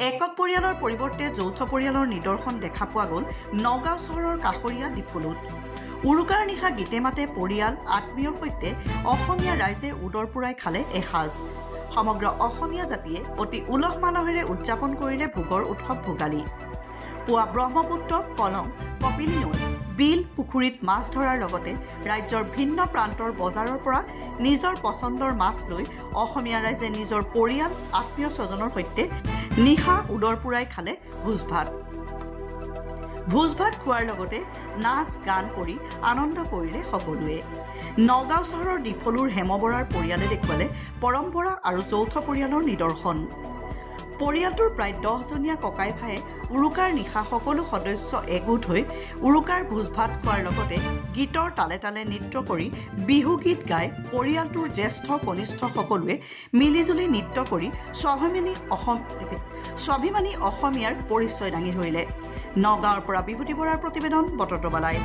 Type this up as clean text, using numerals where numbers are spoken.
একক পৰিয়ালৰ পৰিৱৰ্তে যৌথ পৰিয়ালৰ নিদৰ্শন দেখা পোৱা গ'ল নগাঁও চহৰৰ কাষৰীয়া ডিফুলত। উৰুকাৰ নিশা গীতে মাতে পৰিয়াল আত্মীয়ৰ সৈতে অসমীয়া ৰাইজে উদৰ পূৰাই খালে এসাঁজ। সমগ্ৰ অসমীয়া জাতিয়ে অতি উলহ মালহেৰে উদযাপন কৰিলে ভোগৰ উৎসৱ ভোগালী। পুৱা ব্ৰহ্মপুত্ৰ, কলং, কপিলী নৈ, বিল, পুখুৰীত মাছ ধৰাৰ লগতে ৰাজ্যৰ ভিন্ন প্ৰান্তৰ বজাৰৰ পৰা নিজৰ পচন্দৰ মাছ লৈ অসমীয়া ৰাইজে নিজৰ পৰিয়াল আত্মীয় স্বজনৰ সৈতে নিশা উদৰ পূৰাই খালে ভোজ ভাত। ভোজ ভাত খোৱাৰ লগতে নাচ গান কৰি আনন্দ কৰিলে সকলোৱে। নগাঁও চহৰৰ ডিফলুৰ হেম বৰাৰ পৰিয়ালে দেখুৱালে পৰম্পৰা আৰু যৌথ পৰিয়ালৰ নিদৰ্শন। পৰিয়ালটোৰ প্ৰায় 10জনীয়া ককাই ভায়ে উৰুকাৰ নিশা সকলো সদস্য একগোট হৈ উৰুকাৰ ভোজ ভাত খোৱাৰ লগতে গীতৰ তালে তালে নৃত্য কৰি বিহু গীত গাই পৰিয়ালটোৰ জ্যেষ্ঠ কনিষ্ঠ সকলোৱে মিলিজুলি নৃত্য কৰি স্বাভিমানী অসমীয়াৰ পৰিচয় দাঙি ধৰিলে। নগাঁৱৰ পৰা বিভূতি বৰাৰ প্ৰতিবেদন, বতৰটো বালাই।